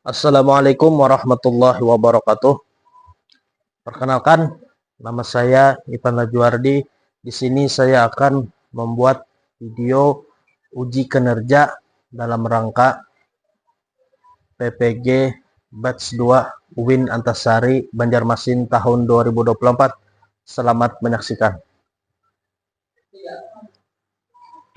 Assalamualaikum warahmatullahi wabarakatuh. Perkenalkan, nama saya Ivan Lajuardi. Di sini saya akan membuat video uji kinerja dalam rangka PPG Batch 2 UIN Antasari Banjarmasin tahun 2024. Selamat menyaksikan.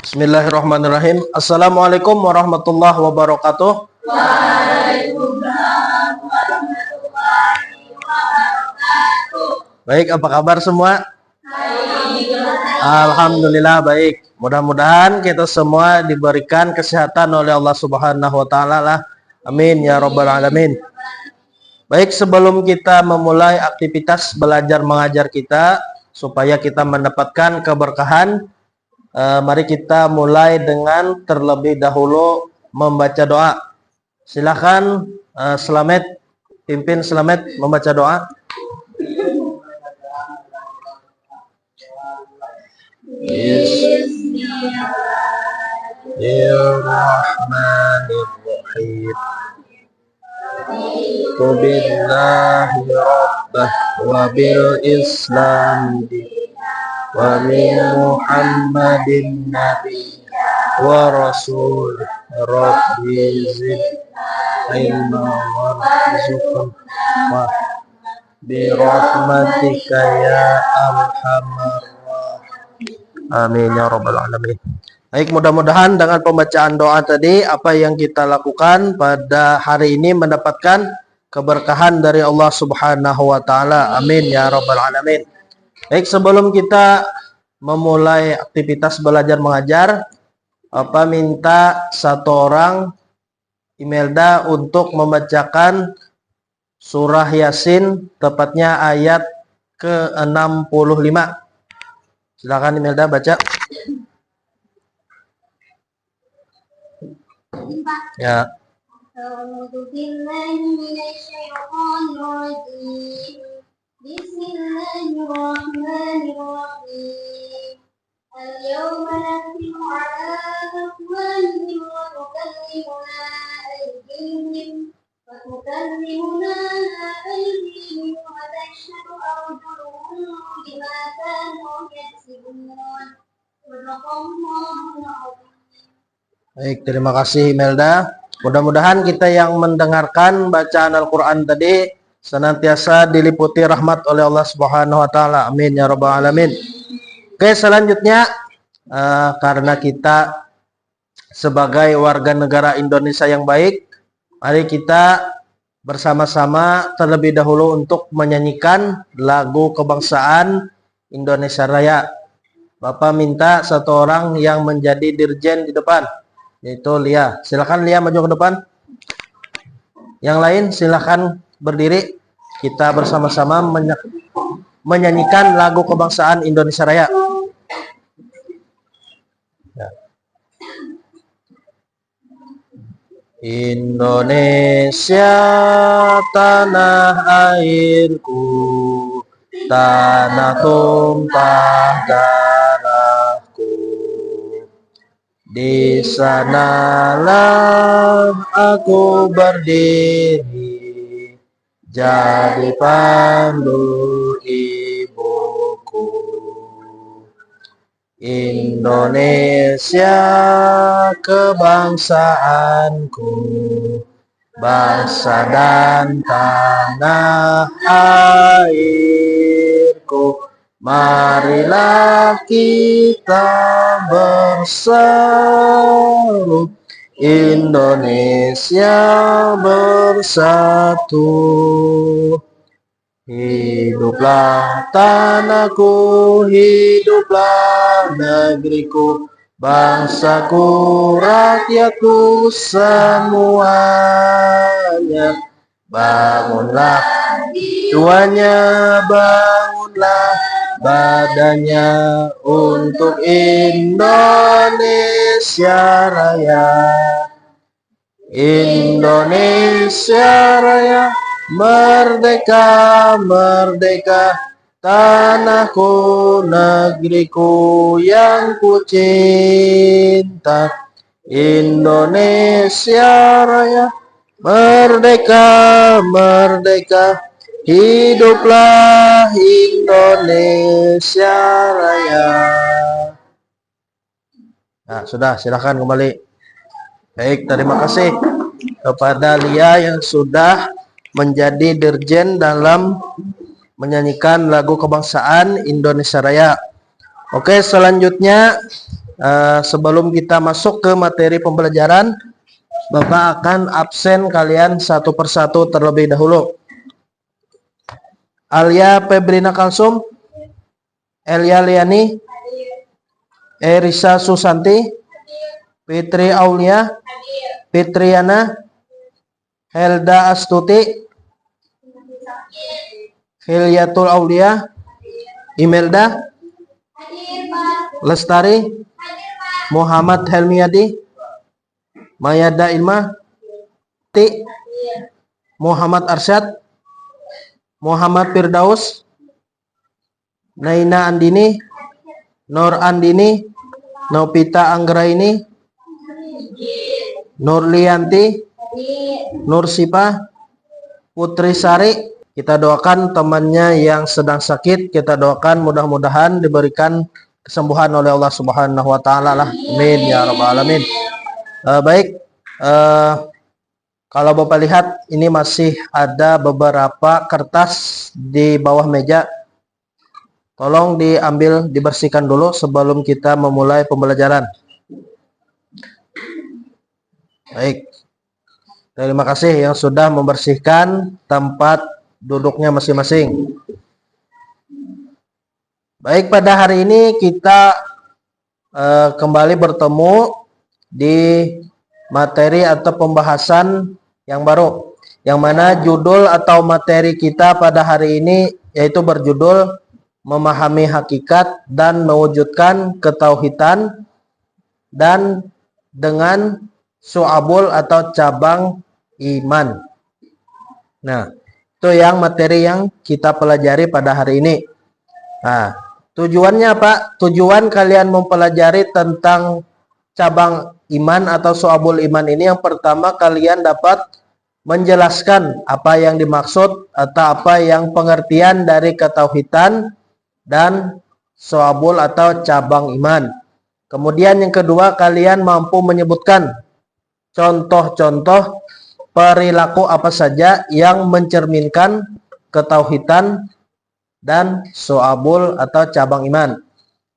Bismillahirrahmanirrahim. Assalamualaikum warahmatullahi wabarakatuh. Waalaikumsalam warahmatullahi wabarakatuh. Baik, apa kabar semua? Alhamdulillah baik. Mudah-mudahan kita semua diberikan kesehatan oleh Allah Subhanahu wa taala lah. Amin ya rabbal alamin. Baik, sebelum kita memulai aktivitas belajar mengajar kita supaya kita mendapatkan keberkahan, mari kita mulai dengan terlebih dahulu membaca doa. Silakan Slamet, pimpin Slamet membaca doa. Bismillahirrahmanirrahim. Billahi rabbah wa bil islam wa min Muhammadin nabi wa rasul rabbi zid ilma warzuqna bi rahmatika ya arhamar rahimin. Amin ya rabbal alamin. Baik, mudah-mudahan dengan pembacaan doa tadi apa yang kita lakukan pada hari ini mendapatkan keberkahan dari Allah Subhanahu wa taala. Amin ya rabbal alamin. Baik, sebelum kita memulai aktivitas belajar mengajar, Bapak minta satu orang Imelda untuk membacakan surah Yasin, tepatnya ayat ke-65. Silakan Imelda baca. Ya. Bismillahirrahmanirrahim. Al-yawma nakhtimu ala afwahihim wa tukallimuna aydihim wa tashhadu arjuluhum bima kanu yaksibun. Shadaqallahul azim. Baik, terima kasih Imelda. Mudah-mudahan kita yang mendengarkan bacaan Al-Quran tadi senantiasa diliputi rahmat oleh Allah Subhanahu wa taala. Amin ya rabbal alamin. Oke, selanjutnya karena kita sebagai warga negara Indonesia yang baik, mari kita bersama-sama terlebih dahulu untuk menyanyikan lagu kebangsaan Indonesia Raya. Bapak minta satu orang yang menjadi dirjen di depan, yaitu Lia. Silakan Lia maju ke depan. Yang lain silakan berdiri. Kita bersama-sama menyanyikan lagu kebangsaan Indonesia Raya. Ya. Indonesia tanah airku, tanah tumpah darahku. Di sanalah aku berdiri, jadi pandu ibuku. Indonesia kebangsaanku, bangsa dan tanah airku. Marilah kita bersatu, Indonesia bersatu. Hiduplah tanahku, hiduplah negeriku, bangsaku, rakyatku semuanya. Bangunlah tuanya, bangunlah badannya untuk Indonesia Raya. Indonesia Raya, merdeka, merdeka, tanahku, negeriku yang ku cinta. Indonesia Raya, Merdeka, merdeka, hiduplah Indonesia Raya. Nah, sudah, silakan kembali. Baik, terima kasih kepada Lia yang sudah menjadi dirjen dalam menyanyikan lagu kebangsaan Indonesia Raya. Oke, selanjutnya sebelum kita masuk ke materi pembelajaran, Bapak akan absen kalian satu persatu terlebih dahulu. Alia Febrina Kalsum, Elia Liani, Erisa Susanti, Fitri Aulia, Fitriana, Helda Astuti, Hilyatul Aulia, Imelda, Lestari, Muhammad Helmiadi, Mayada Ilma, Ti, Muhammad Arsyad, Muhammad Firdaus, Naina Andini, Nur Andini, Novita Anggraini, Nurlianti, Nur Sipa, Putri Sari. Kita doakan temannya yang sedang sakit, kita doakan mudah-mudahan diberikan kesembuhan oleh Allah Subhanahu wa taala lah. Amin ya rabbal alamin. Baik, kalau Bapak lihat ini masih ada beberapa kertas di bawah meja. Tolong diambil, dibersihkan dulu sebelum kita memulai pembelajaran. Baik, terima kasih yang sudah membersihkan tempat duduknya masing-masing. Baik, pada hari ini kita kembali bertemu di materi atau pembahasan yang baru, yang mana judul atau materi kita pada hari ini yaitu berjudul memahami hakikat dan mewujudkan ketauhidan dan dengan su'abul atau cabang iman. Nah, itu yang materi yang kita pelajari pada hari ini. Nah, tujuannya apa? Tujuan kalian mempelajari tentang cabang iman atau su'abul iman ini, yang pertama kalian dapat menjelaskan apa yang dimaksud atau apa yang pengertian dari ketauhidan dan su'abul atau cabang iman. Kemudian yang kedua, kalian mampu menyebutkan contoh-contoh perilaku apa saja yang mencerminkan ketauhidan dan su'abul atau cabang iman.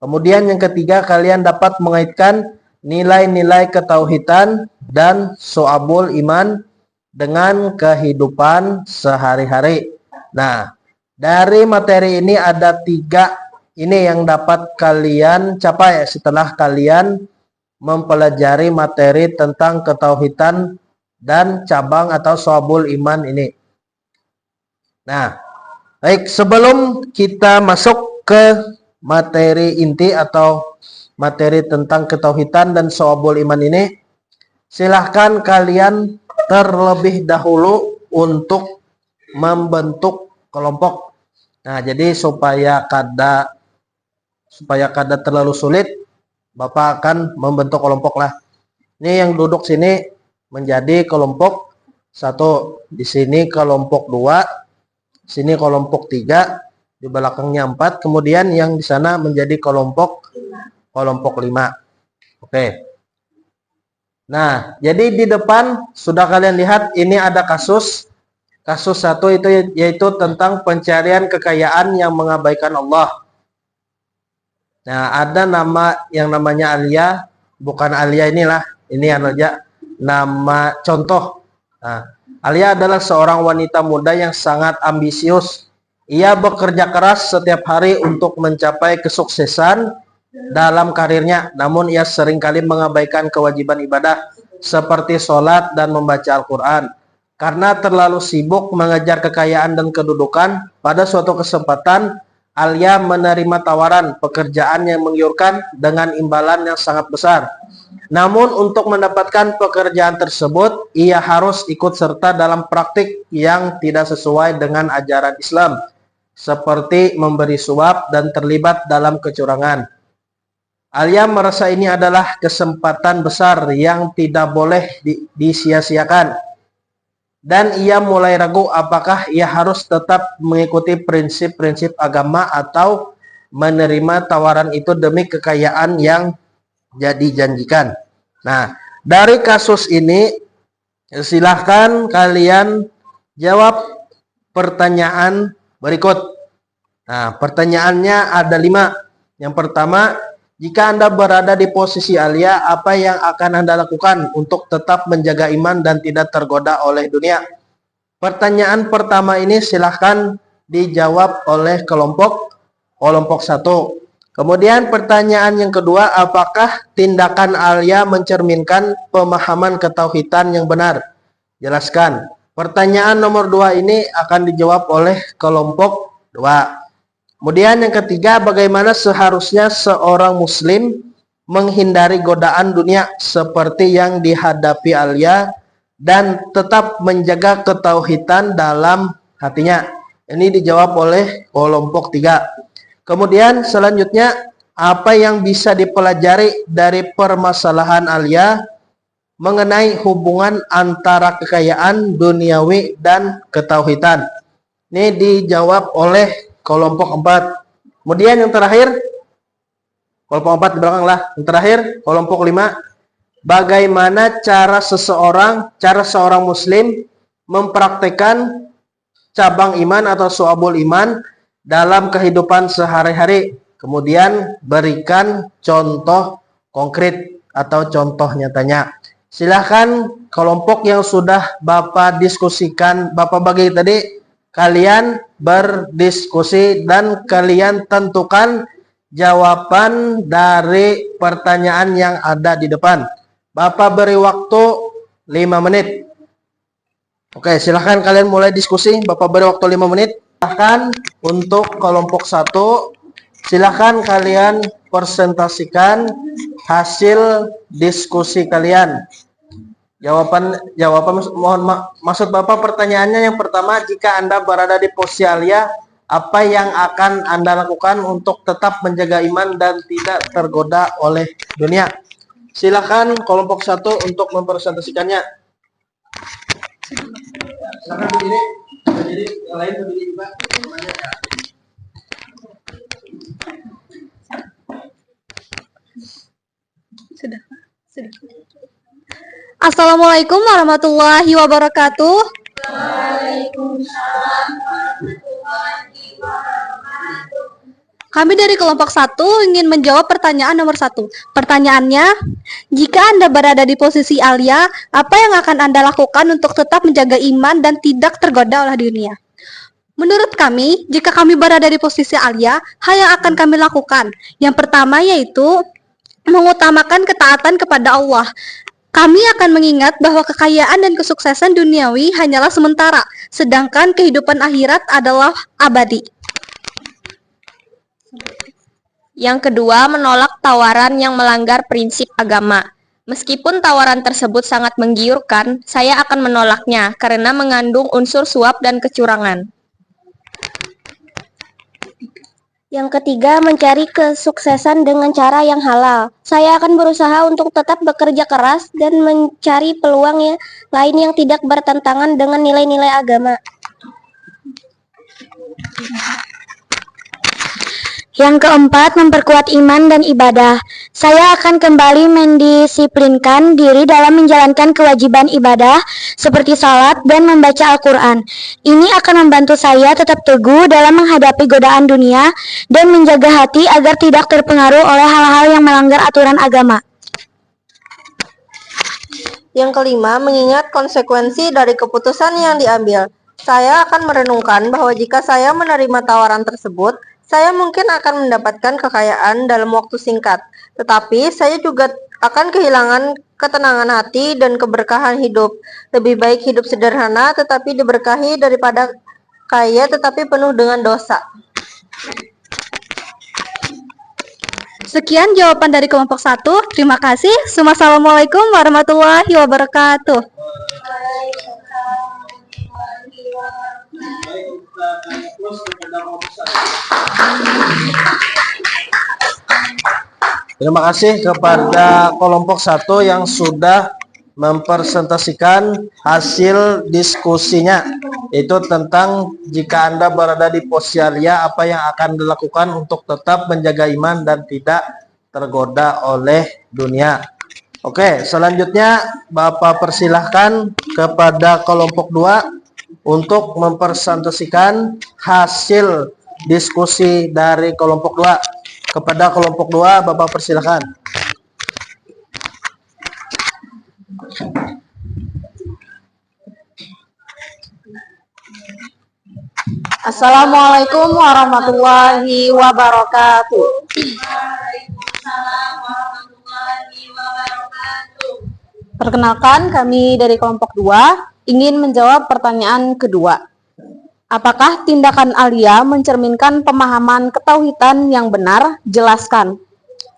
Kemudian yang ketiga, kalian dapat mengaitkan nilai-nilai ketauhidan dan su'abul iman dengan kehidupan sehari-hari. Nah, dari materi ini ada 3 ini yang dapat kalian capai setelah kalian mempelajari materi tentang ketauhidan dan cabang atau su'abul iman ini. Nah, baik, sebelum kita masuk ke materi inti atau materi tentang ketauhidan dan su'abul iman ini, silahkan kalian terlebih dahulu untuk membentuk kelompok. Nah, jadi supaya kada terlalu sulit, Bapak akan membentuk kelompok lah. Ini yang duduk sini menjadi kelompok 1, di sini kelompok 2, sini kelompok 3, di belakangnya 4, kemudian yang di sana menjadi kelompok 5. Oke. Nah, jadi di depan sudah kalian lihat ini ada kasus 1 itu yaitu tentang pencarian kekayaan yang mengabaikan Allah. Nah, ada nama yang namanya Alia, bukan Alia inilah, ini aja nama contoh. Nah, Alia adalah seorang wanita muda yang sangat ambisius. Ia bekerja keras setiap hari untuk mencapai kesuksesan dalam karirnya, namun ia seringkali mengabaikan kewajiban ibadah seperti sholat dan membaca Al-Quran. Karena terlalu sibuk mengejar kekayaan dan kedudukan, pada suatu kesempatan Alia menerima tawaran pekerjaan yang menggiurkan dengan imbalan yang sangat besar. Namun untuk mendapatkan pekerjaan tersebut, ia harus ikut serta dalam praktik yang tidak sesuai dengan ajaran Islam, seperti memberi suap dan terlibat dalam kecurangan. Alia merasa ini adalah kesempatan besar yang tidak boleh disia-siakan. dan ia mulai ragu apakah ia harus tetap mengikuti prinsip-prinsip agama atau menerima tawaran itu demi kekayaan yang dijanjikan. Nah, dari kasus ini silahkan kalian jawab pertanyaan berikut. Nah, pertanyaannya ada 5. Yang pertama, jika Anda berada di posisi Alia, apa yang akan Anda lakukan untuk tetap menjaga iman dan tidak tergoda oleh dunia? Pertanyaan pertama ini silahkan dijawab oleh kelompok 1. Kemudian pertanyaan yang kedua, apakah tindakan Alia mencerminkan pemahaman ketauhidan yang benar? Jelaskan. Pertanyaan nomor 2 ini akan dijawab oleh kelompok 2. Kemudian yang ketiga, bagaimana seharusnya seorang muslim menghindari godaan dunia seperti yang dihadapi Alia dan tetap menjaga ketauhidan dalam hatinya? Ini dijawab oleh kelompok 3. Kemudian selanjutnya, apa yang bisa dipelajari dari permasalahan Alia mengenai hubungan antara kekayaan duniawi dan ketauhidan? Ini dijawab oleh kelompok 4. Kemudian yang terakhir, kelompok 4 di belakang lah. Yang terakhir, kelompok 5. Bagaimana cara seorang muslim mempraktekkan cabang iman atau syu'abul iman dalam kehidupan sehari-hari? Kemudian berikan contoh konkret atau contoh nyatanya. Silahkan kelompok yang sudah Bapak diskusikan, Bapak bagi tadi, kalian berdiskusi dan kalian tentukan jawaban dari pertanyaan yang ada di depan. Bapak beri waktu 5 menit. Oke, silahkan kalian mulai diskusi. Bapak beri waktu 5 menit. Silahkan untuk kelompok 1, silahkan kalian presentasikan hasil diskusi kalian. Jawaban maksud Bapak pertanyaannya yang pertama, jika Anda berada di posisi Alia, apa yang akan Anda lakukan untuk tetap menjaga iman dan tidak tergoda oleh dunia? Silakan kelompok 1 untuk mempresentasikannya. Silakan berdiri. Jadi yang lain berdiri juga. Sudah. Assalamualaikum warahmatullahi wabarakatuh. Waalaikumsalam warahmatullahi wabarakatuh. Kami dari kelompok 1 ingin menjawab pertanyaan nomor 1. Pertanyaannya, jika Anda berada di posisi Alia, apa yang akan Anda lakukan untuk tetap menjaga iman dan tidak tergoda oleh dunia? Menurut kami, jika kami berada di posisi Alia, hal yang akan kami lakukan, yang pertama yaitu mengutamakan ketaatan kepada Allah. Kami akan mengingat bahwa kekayaan dan kesuksesan duniawi hanyalah sementara, sedangkan kehidupan akhirat adalah abadi. Yang kedua, menolak tawaran yang melanggar prinsip agama. Meskipun tawaran tersebut sangat menggiurkan, saya akan menolaknya karena mengandung unsur suap dan kecurangan. Yang ketiga, mencari kesuksesan dengan cara yang halal. Saya akan berusaha untuk tetap bekerja keras dan mencari peluang lain yang tidak bertentangan dengan nilai-nilai agama. Yang keempat, memperkuat iman dan ibadah. Saya akan kembali mendisiplinkan diri dalam menjalankan kewajiban ibadah seperti salat dan membaca Al-Quran. Ini akan membantu saya tetap teguh dalam menghadapi godaan dunia dan menjaga hati agar tidak terpengaruh oleh hal-hal yang melanggar aturan agama. Yang kelima, mengingat konsekuensi dari keputusan yang diambil. Saya akan merenungkan bahwa jika saya menerima tawaran tersebut, saya mungkin akan mendapatkan kekayaan dalam waktu singkat, tetapi saya juga akan kehilangan ketenangan hati dan keberkahan hidup. Lebih baik hidup sederhana tetapi diberkahi daripada kaya tetapi penuh dengan dosa. Sekian jawaban dari kelompok 1. Terima kasih. Assalamualaikum warahmatullahi wabarakatuh. Waalaikumsalam warahmatullahi wabarakatuh. Baik, kita akan close kepada kelompok 1. Terima kasih kepada kelompok 1 yang sudah mempresentasikan hasil diskusinya. Itu tentang jika Anda berada di posisi Alia, apa yang akan dilakukan untuk tetap menjaga iman dan tidak tergoda oleh dunia. Oke, selanjutnya Bapak persilahkan kepada kelompok 2 untuk mempresentasikan hasil diskusi dari kelompok 2. Kepada kelompok 2, Bapak persilahkan. Assalamualaikum warahmatullahi wabarakatuh. Waalaikumsalam warahmatullahi wabarakatuh. Perkenalkan, kami dari kelompok 2 ingin menjawab pertanyaan kedua. Apakah tindakan Alia mencerminkan pemahaman ketauhidan yang benar? Jelaskan.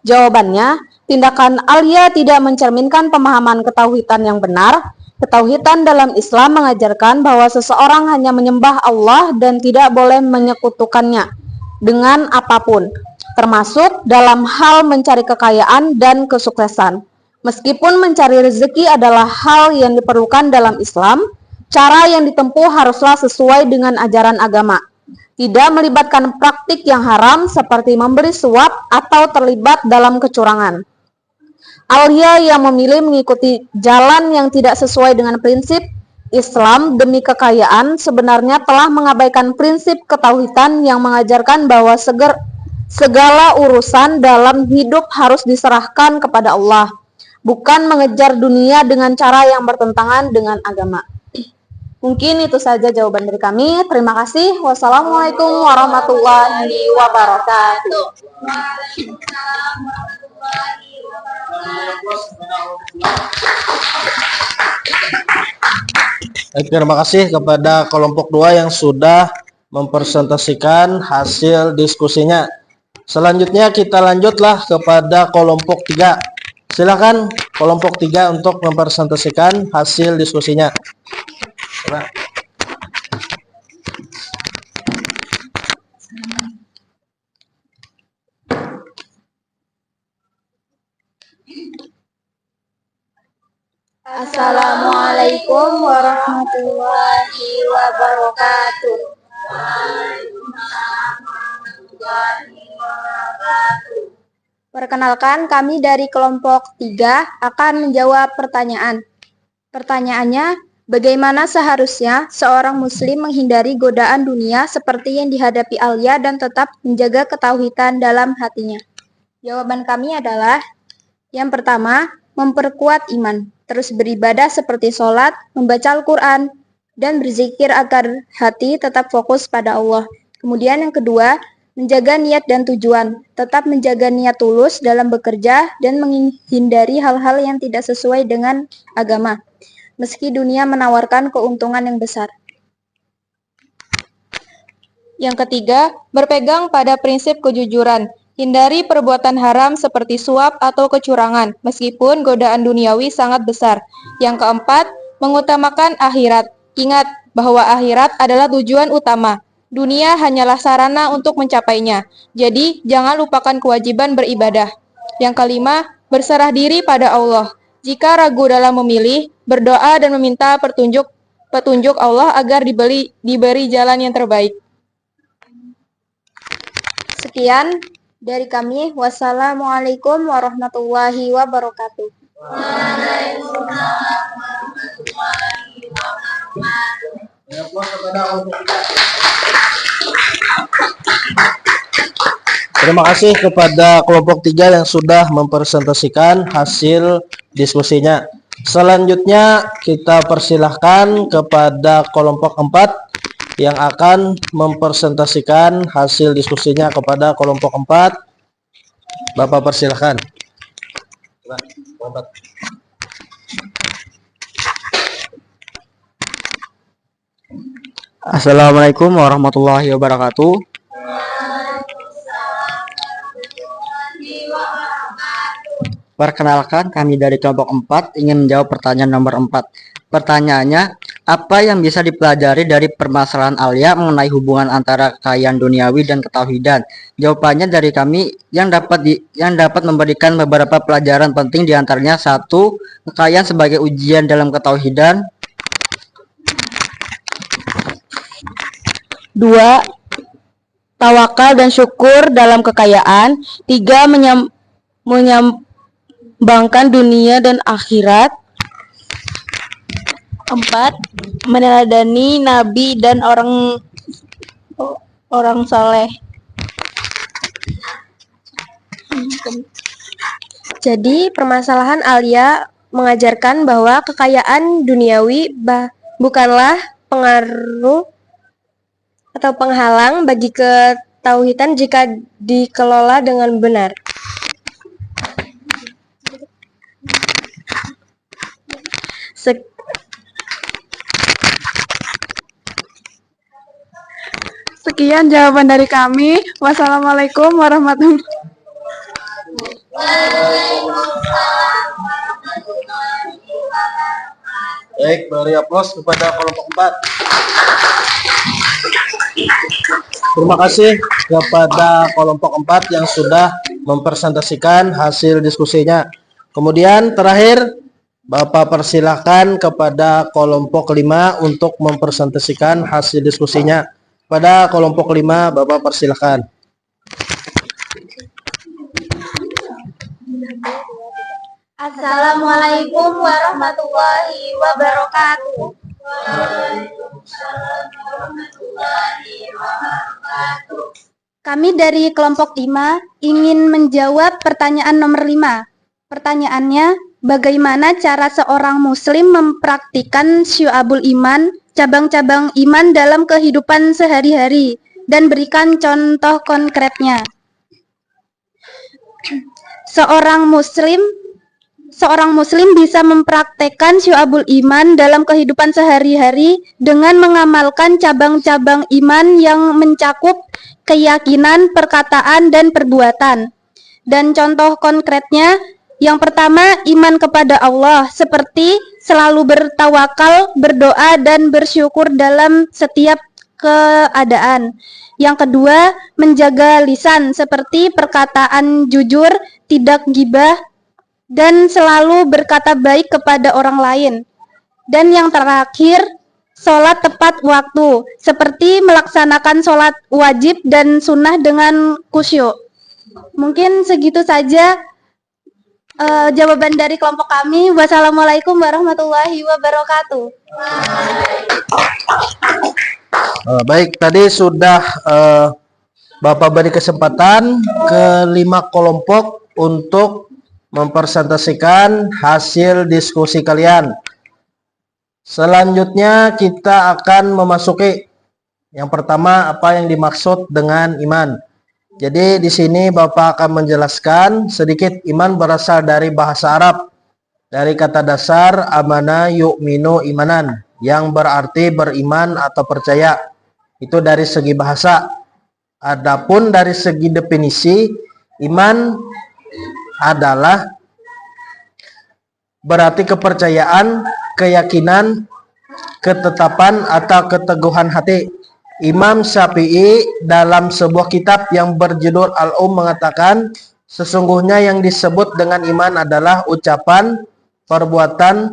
Jawabannya, tindakan Alia tidak mencerminkan pemahaman ketauhidan yang benar. Ketauhidan dalam Islam mengajarkan bahwa seseorang hanya menyembah Allah dan tidak boleh menyekutukannya dengan apapun, termasuk dalam hal mencari kekayaan dan kesuksesan. Meskipun mencari rezeki adalah hal yang diperlukan dalam Islam, cara yang ditempuh haruslah sesuai dengan ajaran agama. Tidak melibatkan praktik yang haram seperti memberi suap atau terlibat dalam kecurangan. Alia yang memilih mengikuti jalan yang tidak sesuai dengan prinsip Islam demi kekayaan sebenarnya telah mengabaikan prinsip ketauhidan yang mengajarkan bahwa segala urusan dalam hidup harus diserahkan kepada Allah, bukan mengejar dunia dengan cara yang bertentangan dengan agama. Mungkin itu saja jawaban dari kami. Terima kasih. Wassalamualaikum warahmatullahi wabarakatuh. Waalaikumsalam warahmatullahi Terima kasih kepada kelompok 2 yang sudah mempresentasikan hasil diskusinya. Selanjutnya kita lanjutlah kepada kelompok 3. Silakan kelompok 3 untuk mempresentasikan hasil diskusinya. Assalamualaikum warahmatullahi wabarakatuh. Perkenalkan, kami dari kelompok 3 akan menjawab pertanyaan. Pertanyaannya, bagaimana seharusnya seorang muslim menghindari godaan dunia seperti yang dihadapi Alia dan tetap menjaga ketauhidan dalam hatinya? Jawaban kami adalah, yang pertama, memperkuat iman, terus beribadah seperti sholat, membaca Al-Quran, dan berzikir agar hati tetap fokus pada Allah. Kemudian yang kedua, menjaga niat dan tujuan, tetap menjaga niat tulus dalam bekerja dan menghindari hal-hal yang tidak sesuai dengan agama, meski dunia menawarkan keuntungan yang besar. Yang ketiga, berpegang pada prinsip kejujuran. Hindari perbuatan haram seperti suap atau kecurangan, meskipun godaan duniawi sangat besar. Yang keempat, mengutamakan akhirat. Ingat bahwa akhirat adalah tujuan utama. Dunia hanyalah sarana untuk mencapainya. Jadi, jangan lupakan kewajiban beribadah. Yang kelima, berserah diri pada Allah. Jika ragu dalam memilih, berdoa dan meminta petunjuk Allah agar diberi jalan yang terbaik. Sekian dari kami. Wassalamualaikum warahmatullahi wabarakatuh. Terima kasih kepada kelompok 3 yang sudah mempresentasikan hasil diskusinya. Selanjutnya kita persilahkan kepada kelompok 4 yang akan mempresentasikan hasil diskusinya kepada kelompok 4. Bapak persilahkan. Assalamualaikum warahmatullahi wabarakatuh. Perkenalkan, kami dari kelompok 4 ingin menjawab pertanyaan nomor 4. Pertanyaannya, Apa yang bisa dipelajari dari permasalahan Alia mengenai hubungan antara kekayaan duniawi dan ketauhidan? Jawabannya dari kami yang dapat memberikan beberapa pelajaran penting, diantaranya: 1. Kekayaan sebagai ujian dalam ketauhidan. 2. Tawakal dan syukur dalam kekayaan. 3. Menyambangkan dunia dan akhirat. 4. Meneladani nabi dan orang saleh. Jadi, permasalahan Alia mengajarkan bahwa kekayaan duniawi bukanlah pengaruh atau penghalang bagi ketauhidan jika dikelola dengan benar. Sekian jawaban dari kami. Wassalamualaikum warahmatullahi Baik, beri aplaus kepada kelompok 4. Terima kasih kepada kelompok 4 yang sudah mempresentasikan hasil diskusinya. Kemudian terakhir, Bapak persilahkan kepada kelompok 5 untuk mempresentasikan hasil diskusinya. Pada kelompok 5, Bapak persilahkan. Assalamualaikum warahmatullahi wabarakatuh. Kami dari kelompok 5 ingin menjawab pertanyaan nomor 5. Pertanyaannya, bagaimana cara seorang muslim mempraktikkan syu'abul iman, cabang-cabang iman dalam kehidupan sehari-hari, dan berikan contoh konkretnya. Seorang muslim bisa mempraktekkan syu'abul iman dalam kehidupan sehari-hari dengan mengamalkan cabang-cabang iman yang mencakup keyakinan, perkataan, dan perbuatan. Dan contoh konkretnya, yang pertama, iman kepada Allah, seperti selalu bertawakal, berdoa, dan bersyukur dalam setiap keadaan. Yang kedua, menjaga lisan, seperti perkataan jujur, tidak gibah, dan selalu berkata baik kepada orang lain. Dan yang terakhir, sholat tepat waktu, seperti melaksanakan sholat wajib dan sunnah dengan khusyuk. Mungkin segitu saja jawaban dari kelompok kami. Wassalamualaikum warahmatullahi wabarakatuh. Baik, tadi sudah Bapak beri kesempatan ke 5 kelompok untuk mempresentasikan hasil diskusi kalian. Selanjutnya kita akan memasuki yang pertama, apa yang dimaksud dengan iman. Jadi di sini Bapak akan menjelaskan sedikit. Iman berasal dari bahasa Arab, dari kata dasar amana yu'minu imanan, yang berarti beriman atau percaya. Itu dari segi bahasa. Adapun dari segi definisi, iman adalah berarti kepercayaan, keyakinan, ketetapan atau keteguhan hati. Imam Syafi'i dalam sebuah kitab yang berjudul mengatakan, sesungguhnya yang disebut dengan iman adalah ucapan, perbuatan,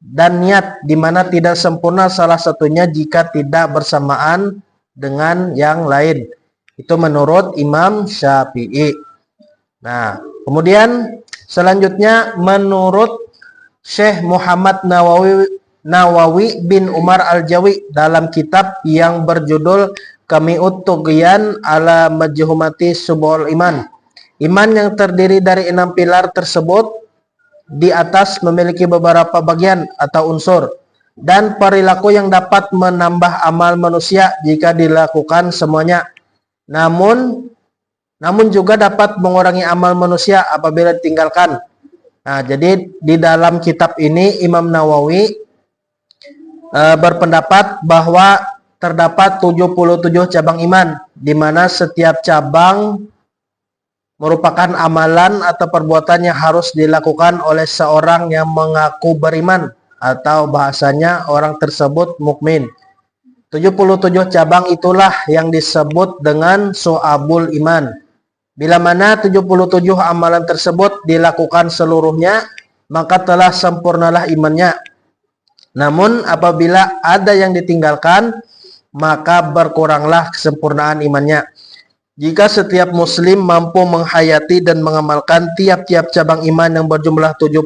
dan niat, di mana tidak sempurna salah satunya jika tidak bersamaan dengan yang lain. Itu menurut Imam Syafi'i. Nah, kemudian selanjutnya menurut Syekh Muhammad Nawawi bin Umar Al-Jawi dalam kitab yang berjudul Kami'ut Tughyan ala Majhumati Subul Iman. Iman yang terdiri dari 6 pilar tersebut di atas memiliki beberapa bagian atau unsur dan perilaku yang dapat menambah amal manusia jika dilakukan semuanya. Namun juga dapat mengurangi amal manusia apabila ditinggalkan. Nah, jadi di dalam kitab ini Imam Nawawi berpendapat bahwa terdapat 77 cabang iman, di mana setiap cabang merupakan amalan atau perbuatan yang harus dilakukan oleh seorang yang mengaku beriman. atau bahasanya orang tersebut mukmin. 77 cabang itulah yang disebut dengan syu'abul iman. Bila mana 77 amalan tersebut dilakukan seluruhnya, maka telah sempurnalah imannya. Namun apabila ada yang ditinggalkan, maka berkuranglah kesempurnaan imannya. Jika setiap muslim mampu menghayati dan mengamalkan tiap-tiap cabang iman yang berjumlah 77,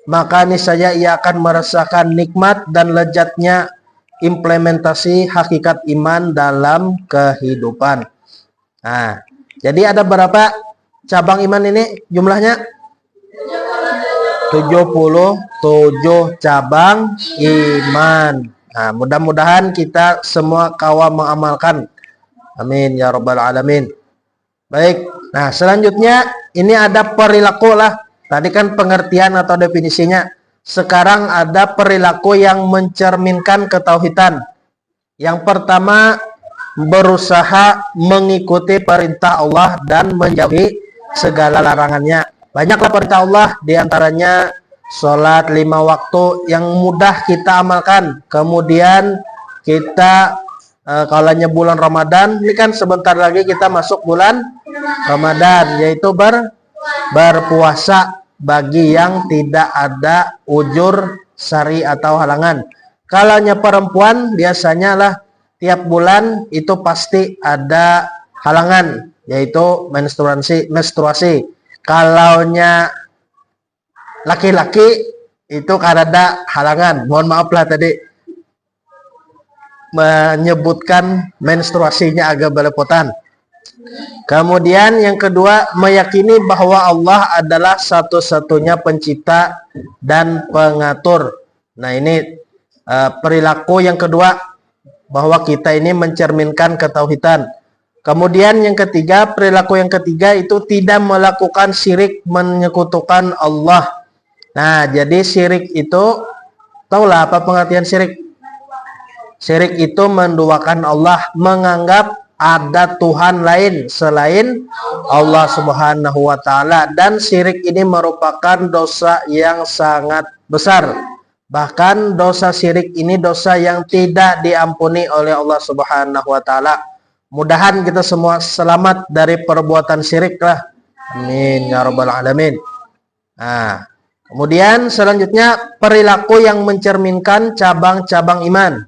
maka niscaya ia akan merasakan nikmat dan lezatnya implementasi hakikat iman dalam kehidupan. Nah, jadi ada berapa cabang iman ini jumlahnya? 77 cabang iman. Nah, mudah-mudahan kita semua kawam mengamalkan. Amin ya rabbal alamin. Baik. Nah, selanjutnya ini ada perilaku lah. Tadi kan pengertian atau definisinya. Sekarang ada perilaku yang mencerminkan ketauhidan. Yang pertama, berusaha mengikuti perintah Allah dan menjauhi segala larangannya. Banyaklah perintah Allah, diantaranya sholat 5 waktu yang mudah kita amalkan. Kemudian kita kalanya bulan Ramadan, ini kan sebentar lagi kita masuk bulan Ramadan, yaitu berpuasa bagi yang tidak ada ujur syari atau halangan. Kalanya perempuan biasanya lah tiap bulan itu pasti ada halangan, yaitu menstruasi. Kalaunya laki-laki itu karena ada halangan. Mohon maaf lah tadi menyebutkan menstruasinya agak belepotan. Kemudian yang kedua, meyakini bahwa Allah adalah satu-satunya pencipta dan pengatur. Nah, ini perilaku yang kedua, bahwa kita ini mencerminkan ketauhidan. Kemudian yang ketiga, perilaku yang ketiga itu tidak melakukan syirik, menyekutukan Allah. Nah, jadi syirik itu, tahulah apa pengertian syirik? Syirik itu menduakan Allah, menganggap ada Tuhan lain selain Allah Subhanahu wa taala, dan syirik ini merupakan dosa yang sangat besar. Bahkan dosa syirik ini dosa yang tidak diampuni oleh Allah Subhanahu wa taala. Mudahan kita semua selamat dari perbuatan syirik lah. Amin ya rabbal alamin. Nah, kemudian selanjutnya perilaku yang mencerminkan cabang-cabang iman.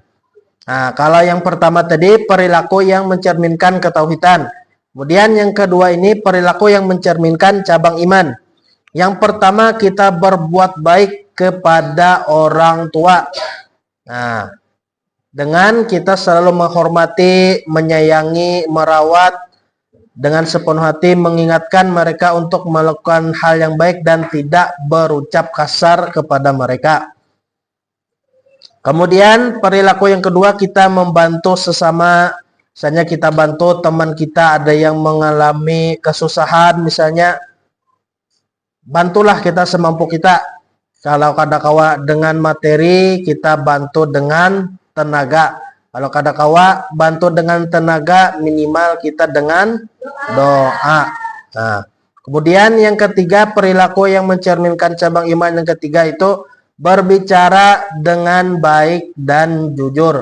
Nah, kalau yang pertama tadi perilaku yang mencerminkan ketauhidan. Kemudian yang kedua ini perilaku yang mencerminkan cabang iman. Yang pertama, kita berbuat baik kepada orang tua. Nah, dengan kita selalu menghormati, menyayangi, merawat dengan sepenuh hati, mengingatkan mereka untuk melakukan hal yang baik dan tidak berucap kasar kepada mereka. Kemudian perilaku yang kedua, kita membantu sesama. Misalnya kita bantu teman kita ada yang mengalami kesusahan, misalnya bantulah kita semampu kita. Kalau kadakawa dengan materi, kita bantu dengan tenaga. Kalau kadakawa bantu dengan tenaga, minimal kita dengan doa. Nah, kemudian yang ketiga, perilaku yang mencerminkan cabang iman yang ketiga itu berbicara dengan baik dan jujur.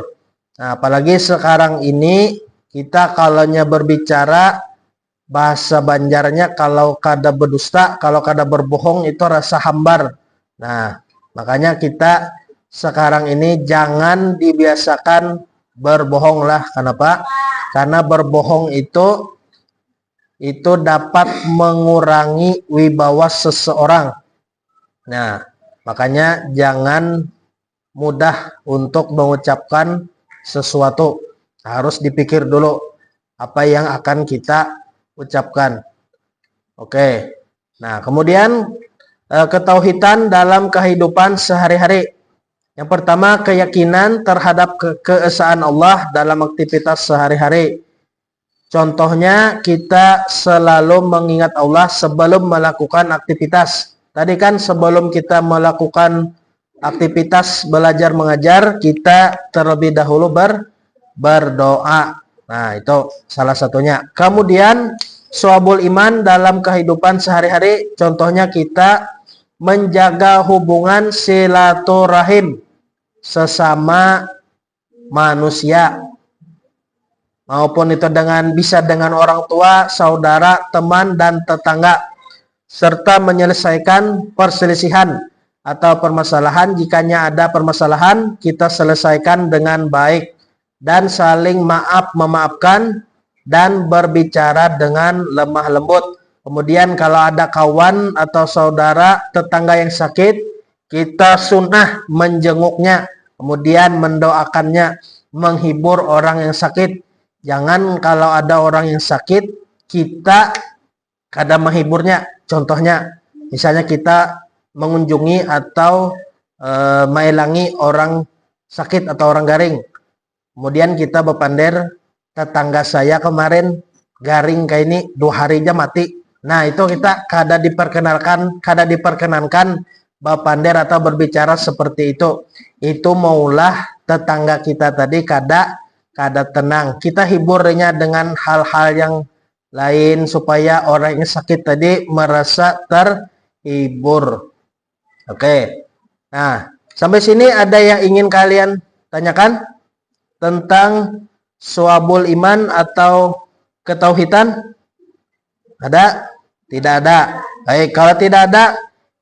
Nah, apalagi sekarang ini kita kalaunya berbicara, bahasa Banjarnya kalau kada berdusta, kalau kada berbohong itu rasa hambar. Nah, makanya kita sekarang ini jangan dibiasakan berbohong lah. Kenapa? Karena berbohong itu dapat mengurangi wibawa seseorang. Nah, makanya jangan mudah untuk mengucapkan sesuatu. Harus dipikir dulu apa yang akan kita ucapkan. Oke. Nah, kemudian ketauhidan dalam kehidupan sehari-hari. Yang pertama, keyakinan terhadap keesaan Allah dalam aktivitas sehari-hari. Contohnya, kita selalu mengingat Allah sebelum melakukan aktivitas. Tadi kan sebelum kita melakukan aktivitas belajar mengajar, kita terlebih dahulu berdoa. Nah, itu salah satunya. Kemudian syu'abul iman dalam kehidupan sehari-hari, contohnya kita menjaga hubungan silaturahim sesama manusia, maupun itu bisa dengan orang tua, saudara, teman, dan tetangga, serta menyelesaikan perselisihan atau permasalahan. Jikanya ada permasalahan, kita selesaikan dengan baik dan saling memaafkan dan berbicara dengan lemah lembut. Kemudian kalau ada kawan atau saudara, tetangga yang sakit, kita sunnah menjenguknya, kemudian mendoakannya, menghibur orang yang sakit. Jangan kalau ada orang yang sakit, kita kadang menghiburnya. Contohnya, misalnya kita mengunjungi atau mengilangi orang sakit atau orang garing. Kemudian kita berpander, tetangga saya kemarin garing kayak ini 2 hari aja mati. Nah, itu kita kada diperkenankan berpander atau berbicara seperti itu. Itu maulah tetangga kita tadi kada tenang. Kita hiburnya dengan hal-hal yang lain supaya orang yang sakit tadi merasa terhibur. Oke. Nah, sampai sini ada yang ingin kalian tanyakan tentang syu'abul iman atau ketauhidan? Ada? Tidak ada. Baik, kalau tidak ada,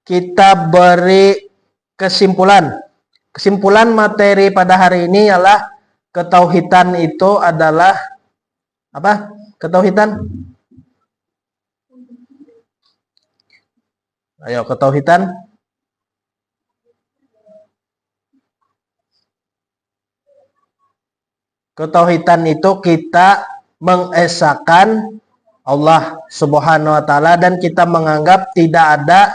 kita beri kesimpulan. Kesimpulan materi pada hari ini ialah ketauhidan itu adalah apa? Ketauhidan? Ayo, ketauhidan. Ketauhidan itu kita mengesahkan Allah Subhanahu wa taala dan kita menganggap tidak ada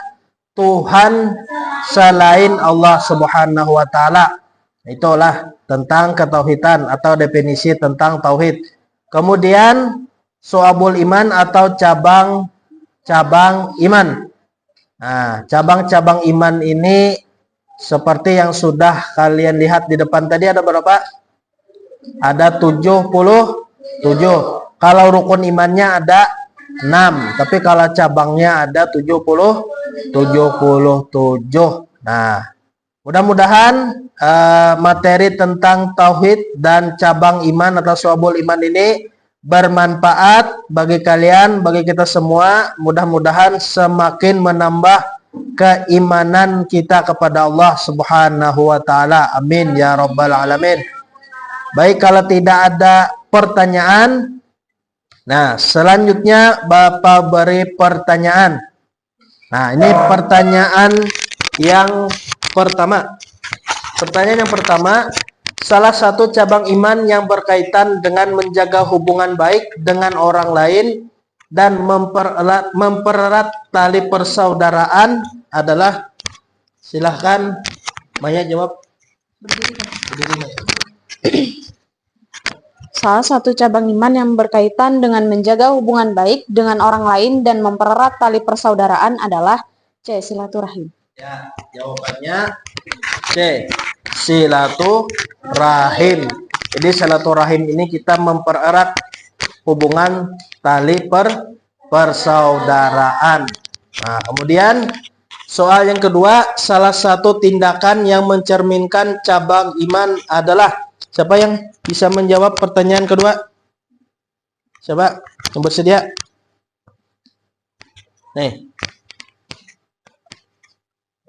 Tuhan selain Allah Subhanahu wa taala. Itulah tentang ketauhidan atau definisi tentang tauhid. Kemudian syu'abul iman atau cabang-cabang iman. Nah, cabang-cabang iman ini seperti yang sudah kalian lihat di depan tadi ada berapa? Ada 77. Kalau rukun imannya ada 6, tapi kalau cabangnya ada 77. Nah, mudah-mudahan materi tentang tauhid dan cabang iman atau syu'abul iman ini bermanfaat bagi kalian, bagi kita semua. Mudah-mudahan semakin menambah keimanan kita kepada Allah Subhanahu wa taala. Amin ya rabbal alamin. Baik, kalau tidak ada pertanyaan, nah selanjutnya Bapak beri pertanyaan. Nah, ini pertanyaan yang pertama. Pertanyaan yang pertama, salah satu cabang iman yang berkaitan dengan menjaga hubungan baik dengan orang lain dan mempererat tali persaudaraan adalah, silahkan Maya jawab. Berdiri. Salah satu cabang iman yang berkaitan dengan menjaga hubungan baik dengan orang lain dan mempererat tali persaudaraan adalah C. Silaturahim. Ya, jawabannya C. Silaturahim. Jadi silaturahim ini kita mempererat hubungan tali persaudaraan. Nah, kemudian soal yang kedua, salah satu tindakan yang mencerminkan cabang iman adalah. Siapa yang bisa menjawab pertanyaan kedua? Siapa yang bersedia? Nih.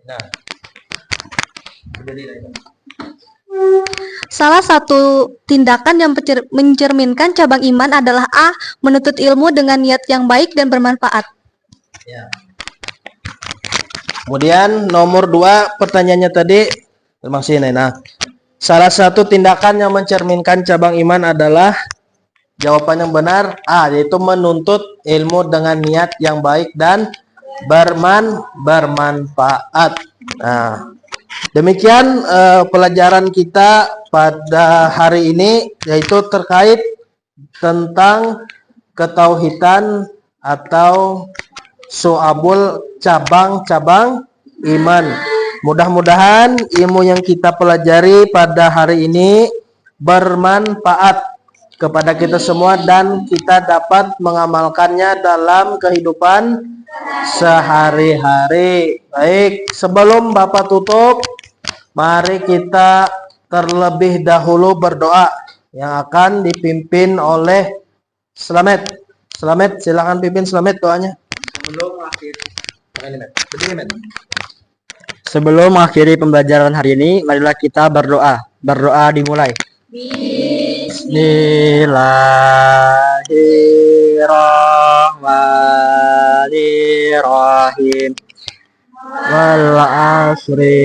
Nah. Salah satu tindakan yang mencerminkan cabang iman adalah A. Menuntut ilmu dengan niat yang baik dan bermanfaat. Ya. Kemudian nomor 2 pertanyaannya tadi, terima kasih Nena. Salah satu tindakan yang mencerminkan cabang iman adalah, jawaban yang benar A, yaitu menuntut ilmu dengan niat yang baik dan bermanfaat. Nah, demikian pelajaran kita pada hari ini, yaitu terkait tentang ketauhidan atau syu'abul cabang-cabang iman. Mudah-mudahan ilmu yang kita pelajari pada hari ini bermanfaat kepada kita semua dan kita dapat mengamalkannya dalam kehidupan sehari-hari. Baik, sebelum Bapak tutup, mari kita terlebih dahulu berdoa yang akan dipimpin oleh Slamet. Slamet, silakan pimpin Slamet doanya. Sebelum mengakhiri pembelajaran hari ini, marilah kita berdoa. Berdoa dimulai. Bismillahirrahmanirrahim. Wal asri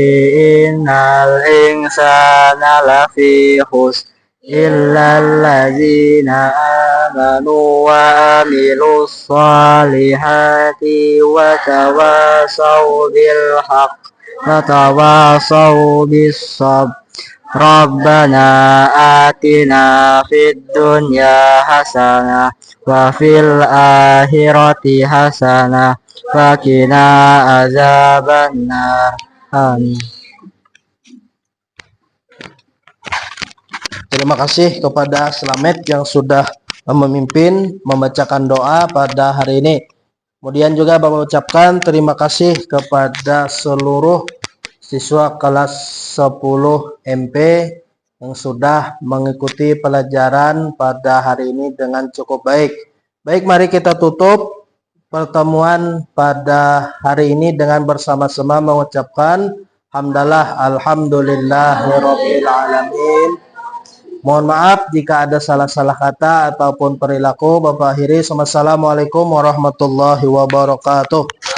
innal insana lafi khusr illa allazina amanu wa amilus salihati wa tawasaw bil haqq wa tawasaw bis sabr. Rabbana atina fid dunya hasanah wa fil akhirati hasanah wa qina azabannar. Amin. Terima kasih kepada Slamet yang sudah memimpin membacakan doa pada hari ini. Kemudian juga Bapak ucapkan terima kasih kepada seluruh siswa kelas 10 MP yang sudah mengikuti pelajaran pada hari ini dengan cukup baik. Baik, mari kita tutup pertemuan pada hari ini dengan bersama-sama mengucapkan hamdalah alhamdulillahirabbil alamin. Mohon maaf jika ada salah-salah kata ataupun perilaku. Bapak akhiri. Assalamualaikum warahmatullahi wabarakatuh.